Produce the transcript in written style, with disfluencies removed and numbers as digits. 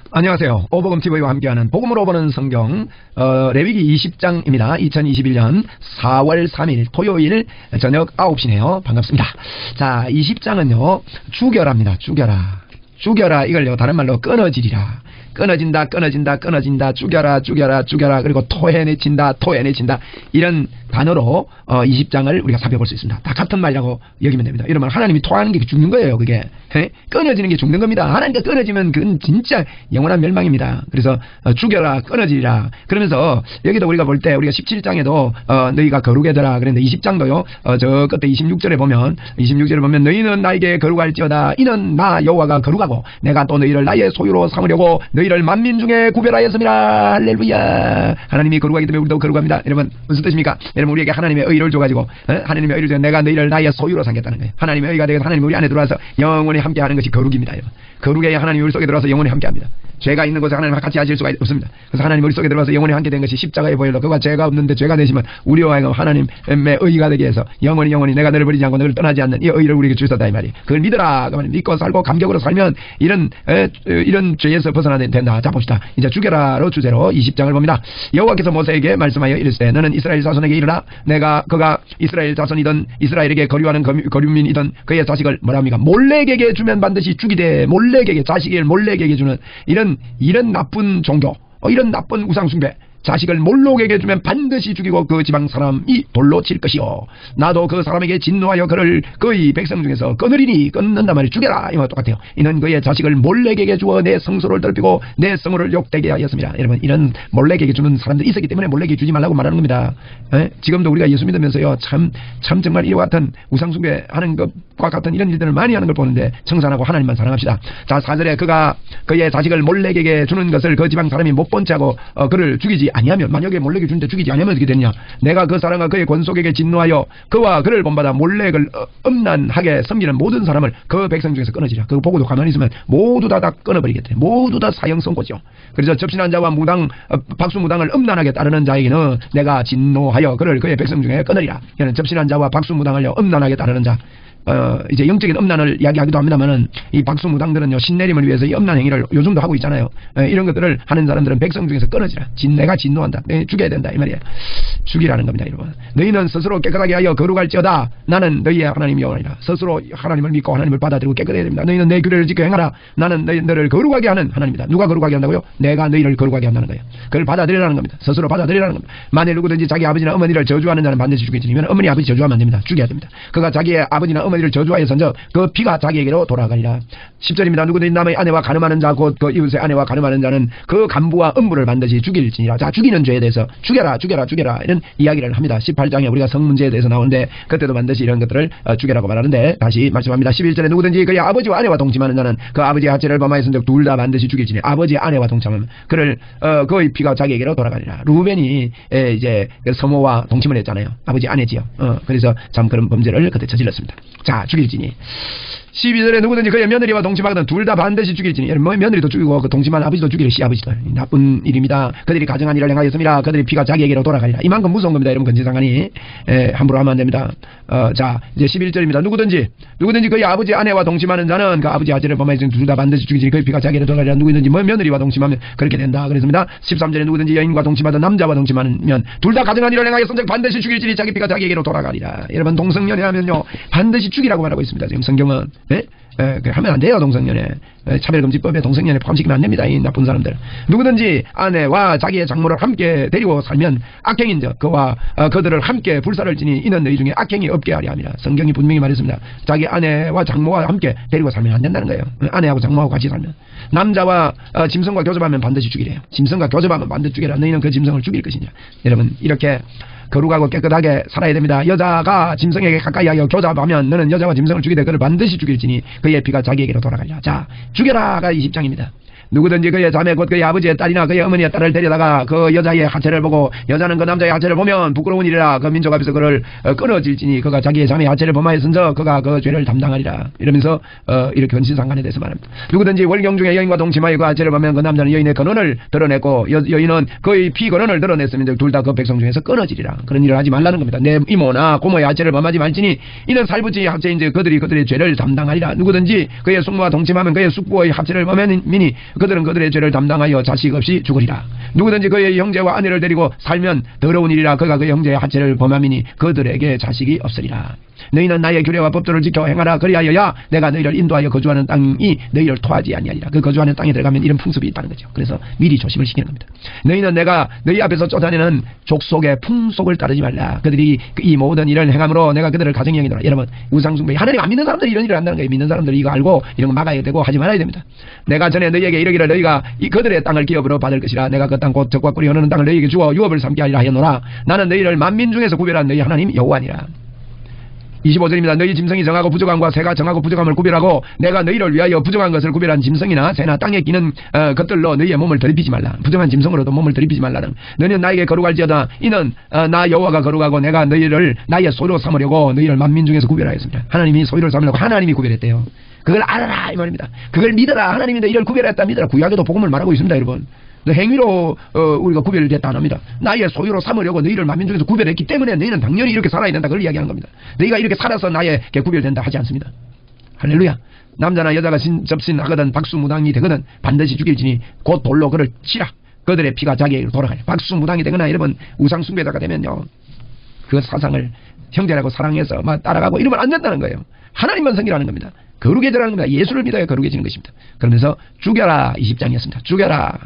안녕하세요. 오복음TV와 함께하는 복음으로 보는 성경 레위기 20장입니다. 2021년 4월 3일 토요일 저녁 9시네요. 반갑습니다. 자, 20장은요. 죽여라입니다. 죽여라 이걸요 다른 말로 끊어지리라. 끊어진다 죽여라 그리고 토해내친다 이런 단어로 20장을 우리가 살펴볼 수 있습니다. 다 같은 말이라고 여기면 됩니다. 이러면 하나님이 토하는 게 죽는 거예요. 그게 끊어지는 게 죽는 겁니다. 하나님께 끊어지면 그건 진짜 영원한 멸망입니다. 그래서 죽여라 끊어지리라. 그러면서 여기도 우리가 볼 때 우리가 17장에도 너희가 거룩해더라 그랬는데 20장도요 저 끝에 26절에 보면 너희는 나에게 거룩할지어다. 이는 나 여호와가 거룩하고 내가 또 너희를 나의 소유로 삼으려고 너희를 만민 중에 구별하였습니다. 할렐루야. 하나님이 거룩하기 때문에 우리도 거룩합니다. 여러분 무슨 뜻입니까? 여러분 우리에게 하나님의 의를 줘가지고 하나님의 의를 줘서 내가 너희를 나의 소유로 삼겠다는 거예요. 하나님의 의가 되어서 하나님 우리 안에 들어와서 영원히 함께하는 것이 거룩입니다. 여러분. 거룩해야 하나님 우리 속에 들어와서 영원히 함께합니다. 죄가 있는 곳에 하나님과 같이 하실 수가 없습니다. 그래서 하나님 우리 속에 들어와서 영원히 함께 된 것이 십자가의 보혈로 그가 죄가 없는데 죄가 되시면 우리와 하여금 하나님의 의가 되게 해서 영원히 내가 너를 버리지 않고 너를 떠나지 않는 이 의를 우리에게 주셨다 이 말이에요. 그걸 믿어라. 그 믿고 살고 감격으로 살면 이런 죄에서 벗어나야 된다. 자 봅시다. 이제 죽여라로 주제로 20장을 봅니다. 여호와께서 모세에게 말씀하여 이르시되 너는 이스라엘 자손에게 이르라. 그가 이스라엘 자손이든 이스라엘에게 거류하는 거류민이든 그의 자식을 뭐랍니까? 몰렉에게 주면 반드시 죽이되 몰렉에게 자식을 몰렉에게 주는 이런 나쁜 종교, 이런 나쁜 우상숭배, 자식을 몰록에게 주면 반드시 죽이고 그 지방 사람이 돌로 칠 것이요. 나도 그 사람에게 진노하여 그를 그의 백성 중에서 끊으리니 끊는단 말이 죽여라. 이와 똑같아요. 이는 그의 자식을 몰렉에게 주어 내 성소를 더럽히고 내 성을 욕되게 하였습니다. 여러분 이런 몰렉에게 주는 사람들이 있었기 때문에 몰렉에게 주지 말라고 말하는 겁니다. 지금도 우리가 예수 믿으면서요 참 정말 이와 같은 우상숭배 하는 것과 같은 이런 일들을 많이 하는 걸 보는데 청산하고 하나님만 사랑합시다. 자 4절에 그가 그의 자식을 몰렉에게 주는 것을 그 지방 사람이 못 본 채하고 그를 죽이지 아니하면 만약에 몰렉이 주는데 죽이지 아니하면 어떻게 되냐. 내가 그 사람과 그의 권속에게 진노하여 그와 그를 본받아 몰렉을 음란하게 섬기는 모든 사람을 그 백성 중에서 끊어지라. 그거 보고도 가만히 있으면 모두 다 끊어버리겠대. 모두 다 사형 선고죠. 그래서 접신한 자와 박수무당을 음란하게 따르는 자에게는 내가 진노하여 그를 그의 백성 중에 끊으리라. 이는 접신한 자와 박수무당을 음란하게 따르는 자 이제 영적인 음란을 이야기하기도 합니다만은 이 박수무당들은요 신내림을 위해서 이 음란 행위를 요즘도 하고 있잖아요. 이런 것들을 하는 사람들은 백성 중에서 끊어지라. 내가 진노한다. 죽여야 된다 이 말이에요. 죽이라는 겁니다. 여러분. 너희는 스스로 깨끗하게 하여 거룩할지어다. 나는 너희의 하나님이 여호와니라. 스스로 하나님을 믿고 하나님을 받아들이고 깨끗해야 됩니다. 너희는 내 규례를 지켜 행하라. 나는 너희를 거룩하게 하는 하나님이다. 누가 거룩하게 한다고요? 내가 너희를 거룩하게 한다는 거예요. 그걸 받아들이라는 겁니다. 스스로 받아들이라는 겁니다. 만일 누구든지 자기 아버지나 어머니를 저주하는 자는 반드시 죽이지면 어머니 아버지 저주하면 안 됩니다. 죽여야 됩니다. 그가 자기의 아버지나 어머니를 저주하여선즉 그 피가 자기에게로 돌아가리라. 10절입니다. 누구든지 남의 아내와 간음하는 자 곧 그 이웃의 아내와 간음하는 자는 그 간부와 음부를 반드시 죽일지니라. 자 죽이는 죄에 대해서 죽여라 이런 이야기를 합니다. 18장에 우리가 성문제에 대해서 나오는데 그때도 반드시 이런 것들을 죽여라고 말하는데 다시 말씀합니다. 11절에 누구든지 그의 아버지와 아내와 동침하는 자는 그 아버지의 하체를 범하였은즉 둘 다 반드시 죽일지니 아버지 아내와 동침하면 그를 그의 피가 자기에게로 돌아가리라. 루벤이 이제 서모와 동침을 했잖아요. 아버지 아내지요. 그래서 참 그런 범죄를 그때 저질렀습니다. 자 죽일지니 12절에 누구든지 그의 며느리와 동침하거든 둘 다 반드시 죽일지니. 며느리도 죽이고 그 동침한 아버지도 죽이려 시아버지도 나쁜 일입니다. 그들이 가정한 일을 행하였습니다. 그들의 피가 자기에게로 돌아가리라. 이만큼 무서운 겁니다. 여러분 건지상하니 함부로 하면 안 됩니다. 자 이제 11절입니다. 누구든지 그의 아버지 아내와 동침하는 자는 그 아버지 아재를 범하였으니 둘 다 반드시 죽이지니 그의 피가 자기에게로 돌아가리라. 누구든지 며느리와 동침하면 그렇게 된다 그랬습니다. 13절에 누구든지 여인과 동침하든 남자와 동침하면 둘 다 가정한 일을 행하였으니 반드시 죽일지니 자기 피가 자기에게로 돌아가리라. 여러분 동성연애 하면요 반드시 죽이라고 말하고 있습니다. 지금 성경은 하면 안 돼요. 동성연애 차별금지법에 동성연애 포함시키면 안 됩니다. 이 나쁜 사람들. 누구든지 아내와 자기의 장모를 함께 데리고 살면 악행인즉 그와 그들을 함께 불사를 지니 이는 너희 중에 악행이 없게 하려 함이라. 성경이 분명히 말했습니다. 자기 아내와 장모와 함께 데리고 살면 안 된다는 거예요. 아내하고 장모하고 같이 살면. 남자와 짐승과 교접하면 반드시 죽이래요. 짐승과 교접하면 반드시 죽이라. 너희는 그 짐승을 죽일 것이냐. 여러분 이렇게 거룩하고 깨끗하게 살아야 됩니다. 여자가 짐승에게 가까이 하여 교잡하면 너는 여자와 짐승을 죽이되 그를 반드시 죽일지니 그의 피가 자기에게로 돌아가리라. 자 죽여라가 20장입니다. 누구든지 그의 자매 곧 그의 아버지의 딸이나 그의 어머니의 딸을 데려다가 그 여자의 하체를 보고 여자는 그 남자의 하체를 보면 부끄러운 일이라 그 민족 앞에서 그를 끊어질지니 그가 자기의 자매의 하체를 범하였은저 그가 그 죄를 담당하리라. 이러면서 이렇게 건신상간에 대해서 말합니다. 누구든지 월경 중에 여인과 동침하여 그 하체를 보면 그 남자는 여인의 근원을 드러냈고 여인은 그의 피근원을 드러냈으면 둘 다 그 백성 중에서 끊어지리라. 그런 일을 하지 말라는 겁니다. 내 이모나 고모의 하체를 범하지 말지니 이는 살부지의 합체인지 그들이 그들의 죄를 담당하리라. 누구든지 그의 숙모와 동침하면 그의 숙부의 합체를 범하는 민이 그들은 그들의 죄를 담당하여 자식 없이 죽으리라. 누구든지 그의 형제와 아내를 데리고 살면 더러운 일이라. 그가 그 형제의 하체를 범함이니 그들에게 자식이 없으리라. 너희는 나의 규례와 법도를 지켜 행하라. 그리하여야 내가 너희를 인도하여 거주하는 땅이 너희를 토하지 아니하리라. 그 거주하는 땅에 들어가면 이런 풍습이 있다는 거죠. 그래서 미리 조심을 시키는 겁니다. 너희는 내가 너희 앞에서 쫓아내는 족속의 풍속을 따르지 말라. 그들이 이 모든 일을 행함으로 내가 그들을 가정히 여기노라. 여러분, 우상숭배, 하나님 안 믿는 사람들이 이런 일을 한다는 거예요. 믿는 사람들이 이거 알고 이런 거 막아야 되고 하지 말아야 됩니다. 내가 전에 너희에게 이르기를 너희가 그들의 땅을 기업으로 받을 것이라. 내가 그 땅 곧 적과 꿀이 흐르는 땅을 너희에게 주어 유업을 삼게 하리라 하였노라. 나는 너희를 만민 중에서 구별한 너희 하나님 여호와니라. 25절입니다. 너희 짐승이 정하고 부정함과 새가 정하고 부정함을 구별하고 내가 너희를 위하여 부정한 것을 구별한 짐승이나 새나 땅에 끼는 것들로 너희의 몸을 더럽히지 말라. 부정한 짐승으로도 몸을 더럽히지 말라는. 너희는 나에게 거룩할지어다. 이는 나 여호와가 거룩하고 내가 너희를 나의 소유로 삼으려고 너희를 만민 중에서 구별하였습니다. 하나님이 소유를 삼으려고 하나님이 구별했대요. 그걸 알아라 이 말입니다. 그걸 믿어라. 하나님이 너희를 구별했다 믿어라. 구약에도 복음을 말하고 있습니다. 여러분. 행위로 우리가 구별이 됐다 안 합니다. 나의 소유로 삼으려고 너희를 만민 중에서 구별했기 때문에 너희는 당연히 이렇게 살아야 된다. 그걸 이야기하는 겁니다. 너희가 이렇게 살아서 나에게 구별된다 하지 않습니다. 할렐루야. 남자나 여자가 접신하거든 박수무당이 되거든 반드시 죽일지니 곧 돌로 그를 치라. 그들의 피가 자기에게로 돌아가요. 박수무당이 되거나 여러분 우상숭배자가 되면요, 그 사상을 형제라고 사랑해서 막 따라가고 이러면 안 된다는 거예요. 하나님만 섬기라는 겁니다. 거룩해지라는 겁니다. 예수를 믿어야 거룩해지는 것입니다. 그러면서 죽여라 20장이었습니다. 죽여라.